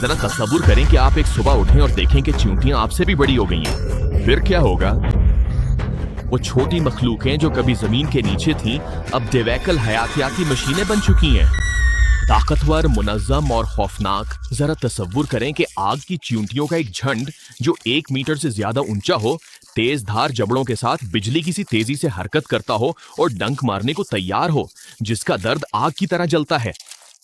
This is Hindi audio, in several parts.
जरा तसव्वुर करें कि आप एक सुबह उठें और देखें कि चींटियां आपसे भी बड़ी हो गई हैं। फिर क्या होगा? वो छोटी मखलूकें जो कभी जमीन के नीचे थीं, अब बेवकल हयातियाती मशीनें बन चुकी हैं, ताकतवर, मुनज़्ज़म और खौफनाक। जरा तसव्वुर करें कि आग की चींटियों का एक झुंड जो 1 मीटर से ज्यादा ऊंचा हो, तेज धार जबड़ों के साथ बिजली की सी तेजी से हरकत करता हो और डंक मारने को तैयार हो, जिसका दर्द आग की तरह जलता है।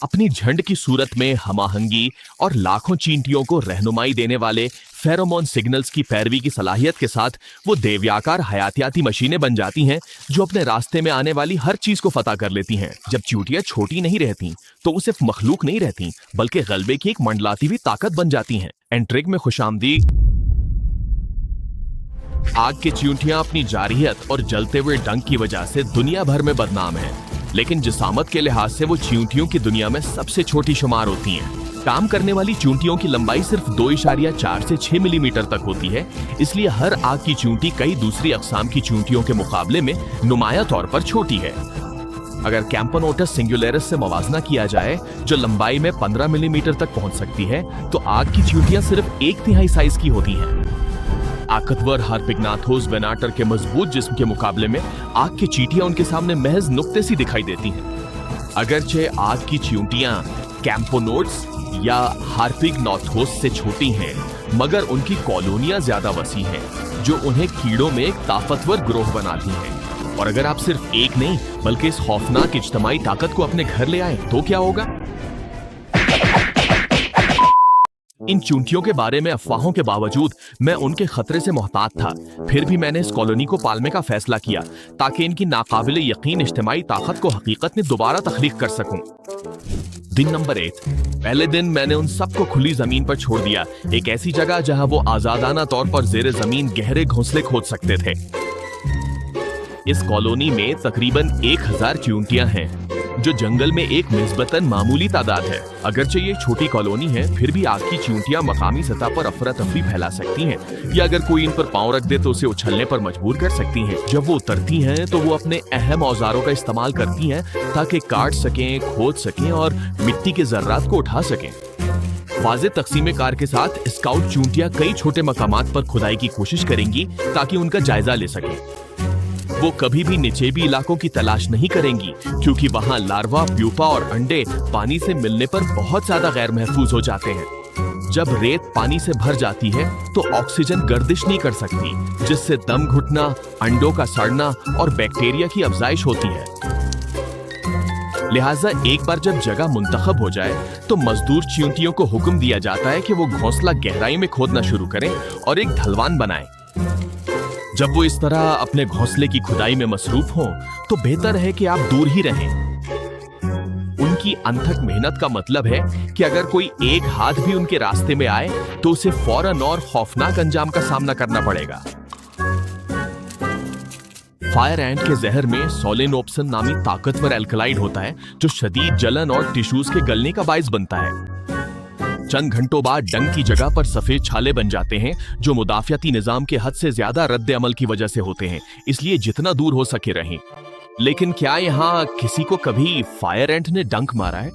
अपनी झंड की सूरत में हमाहंगी और लाखों चींटियों को रहनुमाई देने वाले फेरोमोन सिग्नल्स की पैरवी की सलाहियत के साथ वो देव्याकार हयातियाती मशीनें बन जाती हैं जो अपने रास्ते में आने वाली हर चीज को फतह कर लेती हैं। जब चींटियां छोटी नहीं रहती तो वो सिर्फ मखलूक नहीं रहती, बल्कि गलबे की एक मंडलाती हुई ताकत बन जाती हैं। एंट्रिक में खुशामदीद। आग की चींटियां अपनी जारियत और जलते हुए डंक की वजह से दुनिया भर में बदनाम हैं, लेकिन जिसामत के लिहाज से वो चींटियों की दुनिया में सबसे छोटी शुमार होती हैं। काम करने वाली चींटियों की लंबाई सिर्फ 2.4 से 6 मिलीमीटर तक होती है, इसलिए हर आग की चींटी कई दूसरी अक़साम की चींटियों के मुकाबले में नुमाया तौर पर छोटी है। अगर कैम्पनोटस सिंगुलेरिस से मवाजना किया जाए, जो लंबाई में 15 मिलीमीटर तक पहुंच सकती है, तो आग की चींटियां सिर्फ 1/3 साइज की होती हैं। ताकतवर हार्पिग्नाथोस वेनाटर के मजबूत जिस्म के मुकाबले में आग की चींटियां उनके सामने महज नुक्ते सी दिखाई देती हैं। अगरचे आग की चींटियां कैम्पोनोट्स या हार्पिग्नाथोस से छोटी हैं, मगर उनकी कॉलोनियां ज्यादा वसी हैं, जो उन्हें कीड़ों में एक ताकतवर ग्रोह बनाती हैं। और अगर आप सिर्फ एक नहीं बल्कि इस खौफनाक इज्तमाई ताकत को अपने घर ले आए तो क्या होगा? इन चींटियों के बारे में अफवाहों के बावजूद मैं उनके खतरे से मोहतात था। फिर भी मैंने इस कॉलोनी को पालने का फैसला किया ताकि इनकी नाकाबिले यकीन इज्तिमाई ताकत को हकीकत में दोबारा तख्लीक कर सकूं। दिन नंबर 1। पहले दिन मैंने उन सबको खुली जमीन पर छोड़ दिया, एक ऐसी जगह जहां वो आजादाना तौर पर जेरे जमीन गहरे घोंसले खोद सकते थे। इस कॉलोनी में तकरीबन 1000 चींटियां हैं, जो जंगल में एक निस्बतन मामूली तादाद है। अगरचे ये छोटी कॉलोनी है, फिर भी आग की चींटियां मकामी सतह पर अफरा तफरी फैला सकती हैं, या अगर कोई इन पर पांव रख दे तो उसे उछलने पर मजबूर कर सकती हैं। जब वो उतरती हैं तो वो अपने अहम औजारों का इस्तेमाल करती हैं ताकि काट सकें, खोद सकें और मिट्टी के जर्रात को उठा सकें। वाज़े तकसीम कार के साथ स्काउट चींटियां कई छोटे मकामात पर खुदाई की कोशिश करेंगी ताकि उनका जायजा ले सकें। वो कभी भी निचेबी इलाकों की तलाश नहीं करेंगी, क्योंकि वहां लार्वा, प्यूपा और अंडे पानी से मिलने पर बहुत ज्यादा गैर महफूज हो जाते हैं। जब रेत पानी से भर जाती है तो ऑक्सीजन गर्दिश नहीं कर सकती, जिससे दम घुटना, अंडों का सड़ना और बैक्टीरिया की अफजाइश होती है। लिहाजा एक बार जब जगह मुंतखब हो जाए तो मजदूर चींटियों को हुक्म दिया जाता है कि वो घोंसला गहराई में खोदना शुरू करें और एक ढलवान बनाएं। जब वो इस तरह अपने घोंसले की खुदाई में मसरूफ हों, तो बेहतर है कि आप दूर ही रहें। उनकी अनथक मेहनत का मतलब है कि अगर कोई एक हाथ भी उनके रास्ते में आए तो उसे फौरन और खौफनाक अंजाम का सामना करना पड़ेगा। फायर एंट के जहर में सोलेनोप्सिन नामी ताकतवर एल्कलाइड होता है, जो शदीद जलन और टिश्यूज के गलने का बाइस बनता है। चंद घंटों बाद डंक की जगह पर सफेद छाले बन जाते हैं, जो मुदाफियाती निजाम के हद से ज्यादा रद्द अमल की वजह से होते हैं, इसलिए जितना दूर हो सके रहें। लेकिन क्या यहाँ किसी को कभी फायर एंट ने डंक मारा है?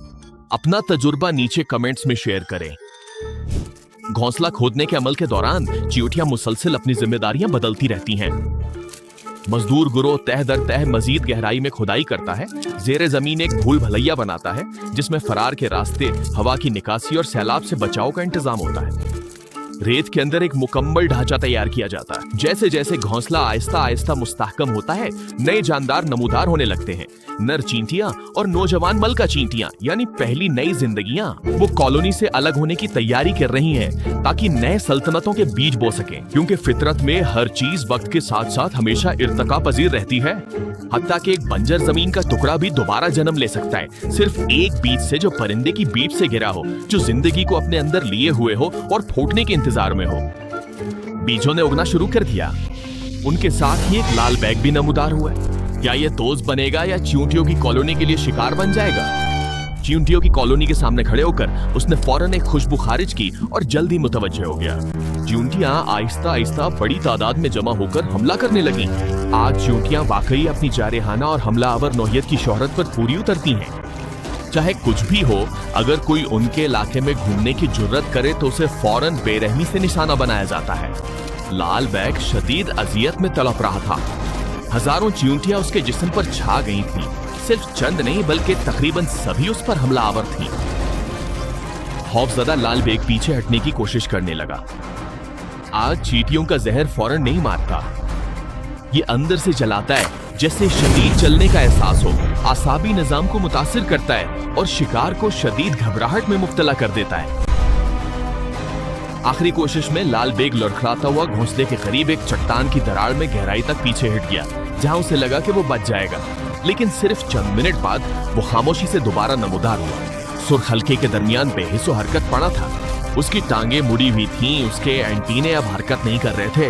अपना तजुर्बा नीचे कमेंट्स में शेयर करें। घोंसला खोदने के अमल के दौरान चींटियां मुसलसल अपनी जिम्मेदारियां बदलती रहती हैं। मजदूर गुरोह तह दर तह मजीद गहराई में खुदाई करता है, जेरे जमीन एक भूल भलैया बनाता है जिसमें फरार के रास्ते, हवा की निकासी और सैलाब से बचाव का इंतजाम होता है। रेत के अंदर एक मुकम्मल ढांचा तैयार किया जाता है। जैसे जैसे घोंसला आहिस्ता आहिस्ता मुस्तहकम होता है, नए जानदार नमूदार होने लगते हैं। नर चींटियां और नौजवान मलका चींटियां, यानी पहली नई जिंदगियां, वो कॉलोनी से अलग होने की तैयारी कर रही हैं ताकि नए सल्तनतों के बीज बो सकें, क्योंकि फितरत में हर चीज वक्त के साथ साथ हमेशा इर्तिका पजीर रहती है। हत्ता कि एक बंजर जमीन का टुकड़ा भी दोबारा जन्म ले सकता है, सिर्फ एक बीज से जो परिंदे की बीज से गिरा हो, जो जिंदगी को अपने अंदर लिए हुए हो और फूटने के इंतजार में हो। बीजों ने उगना शुरू कर दिया। उनके साथ ही एक लाल बैग भी नमूदार हुआ है। क्या ये दोस्त बनेगा या चींटियों की कॉलोनी के लिए शिकार बन जाएगा? चींटियों की कॉलोनी के सामने खड़े होकर उसने फौरन एक खुशबू खारिज की और जल्दी मुतवज्जे हो गया। चींटियां आहिस्ता आहिस्ता बड़ी तादाद में जमा होकर हमला करने लगी। आज चींटियां वाकई अपनी जारहाना और हमलावर नौयत की शोहरत पर पूरी उतरती हैं। चाहे कुछ भी हो, अगर कोई उनके इलाके में घूमने की जुर्रत करे तो उसे फौरन बेरहमी से निशाना बनाया जाता है। लाल बैग शदीद अजियत में तड़प रहा था। हजारों चींटियां उसके जिस्म पर छा गई थीं। सिर्फ चंद नहीं बल्कि तकरीबन सभी उस पर हमलावर थीं। खौफजदा लाल बेग पीछे हटने की कोशिश करने लगा। आज चींटियों का जहर फौरन नहीं मारता, ये अंदर से जलाता है, जैसे शदीद चलने का एहसास हो, आसाबी निजाम को मुतासिर करता है और शिकार को शदीद घबराहट में मुब्तला कर देता है। आखिरी कोशिश में लाल बेग लड़खड़ाता हुआ घोंसले के करीब एक चट्टान की दरार में गहराई तक पीछे हट गया, जहां उसे लगा कि वो बच जाएगा। लेकिन सिर्फ चंद मिनट बाद वो खामोशी से दोबारा नमूदार हुआ। सुर्ख हल्के के दरमियान बेहिस्सो हरकत पड़ा था। उसकी टांगे मुड़ी हुई थीं, उसके एंटीने अब हरकत नहीं कर रहे थे।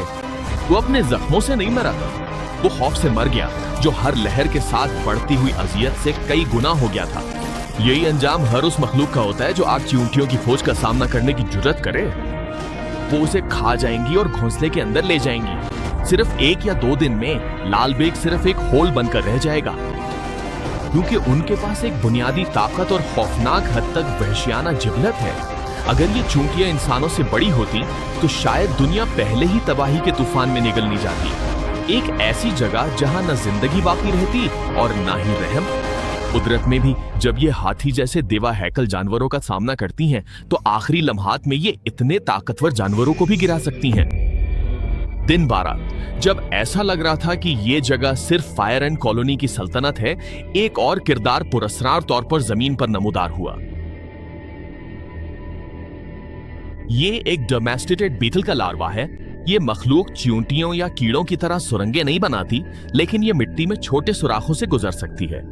वो अपने जख्मों से नहीं मरा था, वो खौफ से मर गया, जो हर लहर के साथ बढ़ती हुई अजियत से कई गुना हो गया था। यही अंजाम हर उस मखलूक का होता है जो आज चींटियों की फौज का सामना करने की जुर्रत करे। वो उसे खा जाएंगी और घोंसले के अंदर ले जाएंगी। सिर्फ 1 या 2 दिन में लाल बेग सिर्फ एक होल बनकर रह जाएगा, क्योंकि उनके पास एक बुनियादी ताकत और खौफनाक हद तक वहशियाना जिबलत है। अगर ये चूंटियां इंसानों से बड़ी होती तो शायद दुनिया पहले ही तबाही के तूफान में निगलनी जाती। एक ऐसी जगह जहां न जिंदगी बाकी रहती और ना ही रहम। कुदरत में भी जब ये हाथी जैसे देवा हैकल जानवरों का सामना करती हैं, तो आखिरी लम्हात में ये इतने ताकतवर जानवरों को भी गिरा सकती हैं। दिन 12, जब ऐसा लग रहा था कि ये जगह सिर्फ फायर एंड कॉलोनी की सल्तनत है, एक और किरदार पुरस्कार तौर पर जमीन पर नमूदार हुआ। ये एक डोमेस्टिकेटेड बीटल का लार्वा है। ये मखलूक चींटियों या कीड़ों की तरह सुरंगें नहीं बनाती, लेकिन ये मिट्टी में छोटे सुराखों से गुजर सकती है।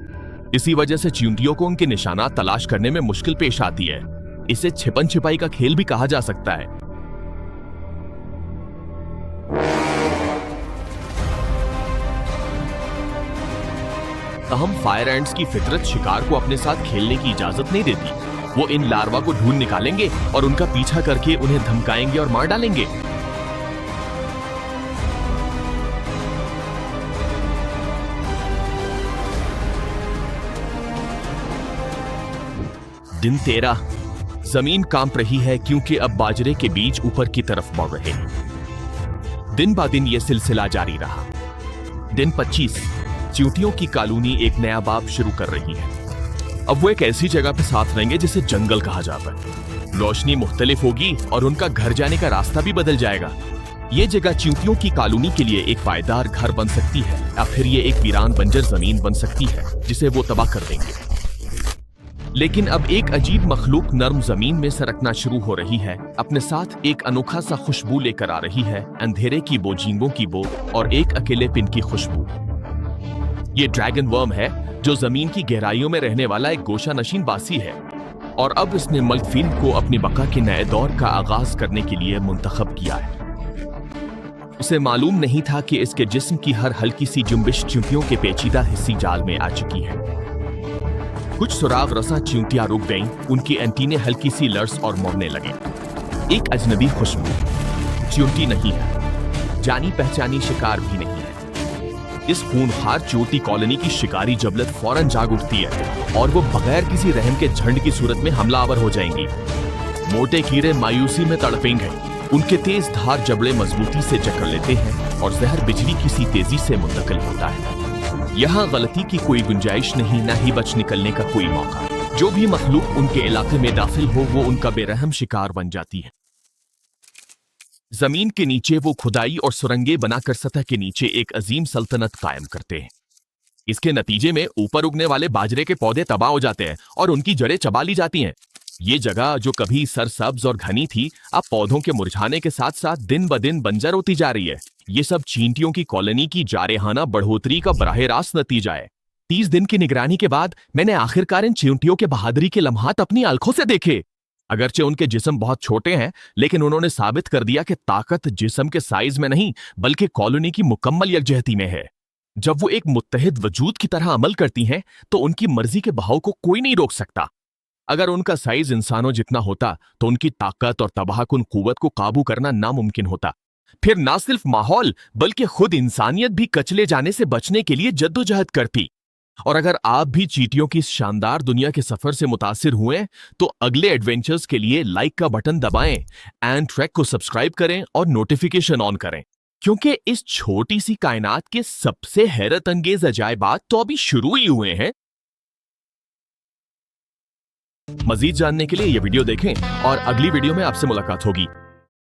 इसी वजह से चींटियों को उनके निशाना तलाश करने में मुश्किल पेश आती है। इसे छिपन छिपाई का खेल भी कहा जा सकता है। तहम फायर एंट्स की फितरत शिकार को अपने साथ खेलने की इजाजत नहीं देती। वो इन लार्वा को ढूंढ निकालेंगे और उनका पीछा करके उन्हें धमकाएंगे और मार डालेंगे। दिन 13, जमीन कांप रही है क्योंकि अब बाजरे के बीज ऊपर की तरफ बढ़ रहे हैं। दिन ब दिन यह सिलसिला जारी रहा। दिन 25, चींटियों की कॉलोनी एक नया बाब शुरू कर रही है। अब वो एक ऐसी जगह पे साथ रहेंगे जिसे जंगल कहा जाता है। रोशनी मुख्तलिफ होगी और उनका घर जाने का रास्ता भी बदल जाएगा। ये जगह चींटियों की कॉलोनी के लिए एक पायदार घर बन सकती है, या फिर ये एक वीरान बंजर जमीन बन सकती है जिसे वो तबाह कर देंगे। लेकिन अब एक अजीब मखलूक नर्म जमीन में सरकना शुरू हो रही है। अपने साथ एक अनोखा सा खुशबू लेकर आ रही है, अंधेरे की बो, झींगों की बो और एक अकेले पिन की खुशबू। ये ड्रैगन वर्म है, जो जमीन की गहराइयों में रहने वाला एक गोशा नशीन बासी है, और अब इसने मल्कफील्ड को अपनी बका के नए दौर का आगाज करने के लिए मुंतखब किया है। उसे मालूम नहीं था कि इसके जिस्म की हर हल्की सी जुम्बिश चींटियों के पेचीदा हिस्सी जाल में आ चुकी है। कुछ सुराग रसा चींटियां रुक गईं, उनकी एंटीने हल्की सी लर्स और मोड़ने लगे। एक अजनबी खुशबू। चींटी नहीं है, जानी पहचानी शिकार भी नहीं है। इस खूनखार चोटी कॉलोनी की शिकारी जबलत फौरन जाग उठती है और वो बगैर किसी रहम के झंड की सूरत में हमलावर हो जाएंगी। मोटे कीड़े मायूसी में तड़पेंगे, उनके तेज धार जबड़े मजबूती से जकड़ लेते हैं और जहर बिजली की सी तेजी से मुंतकिल होता है। यहाँ गलती की कोई गुंजाइश नहीं, न ही बच निकलने का कोई मौका। जो भी मखलूक उनके इलाके में दाखिल हो, वो उनका बेरहम शिकार बन जाती है। जमीन के नीचे वो खुदाई और सुरंगे बनाकर सतह के नीचे एक अजीम सल्तनत कायम करते हैं। इसके नतीजे में ऊपर उगने वाले बाजरे के पौधे तबाह हो जाते हैं और उनकी जड़ें चबा ली जाती हैं। ये जगह जो कभी सरसब्ज और घनी थी, अब पौधों के मुरझाने के साथ साथ दिन ब दिन बंजर होती जा रही है। ये सब चींटियों की कॉलोनी की जारेहाना बढ़ोतरी का बराह रास्त नतीजा है। 30 दिन की निगरानी के बाद मैंने आखिरकार इन चींटियों के बहादुरी के लम्हात अपनी आंखों से देखे। अगरचे उनके जिस्म बहुत छोटे हैं, लेकिन उन्होंने साबित कर दिया कि ताकत जिस्म के साइज में नहीं, बल्कि कॉलोनी की मुकम्मल यकजहती में है। जब वो एक मुत्तहिद वजूद की तरह अमल करती हैं, तो उनकी मर्जी के बहाव को कोई नहीं रोक सकता। अगर उनका साइज इंसानों जितना होता, तो उनकी ताकत और तबाहकुन कुव्वत को काबू करना नामुमकिन होता। फिर ना सिर्फ माहौल, बल्कि खुद इंसानियत भी कचले जाने से बचने के लिए जद्दोजहद करती। और अगर आप भी चींटियों की इस शानदार दुनिया के सफर से मुतासिर हुए तो अगले एडवेंचर्स के लिए लाइक का बटन दबाएं, एंड ट्रैक को सब्सक्राइब करें और नोटिफिकेशन ऑन करें, क्योंकि इस छोटी सी कायनात के सबसे हैरत अंगेज अजायबात तो अभी शुरू ही हुए हैं। मजीद जानने के लिए ये वीडियो देखें और अगली वीडियो में आपसे मुलाकात होगी।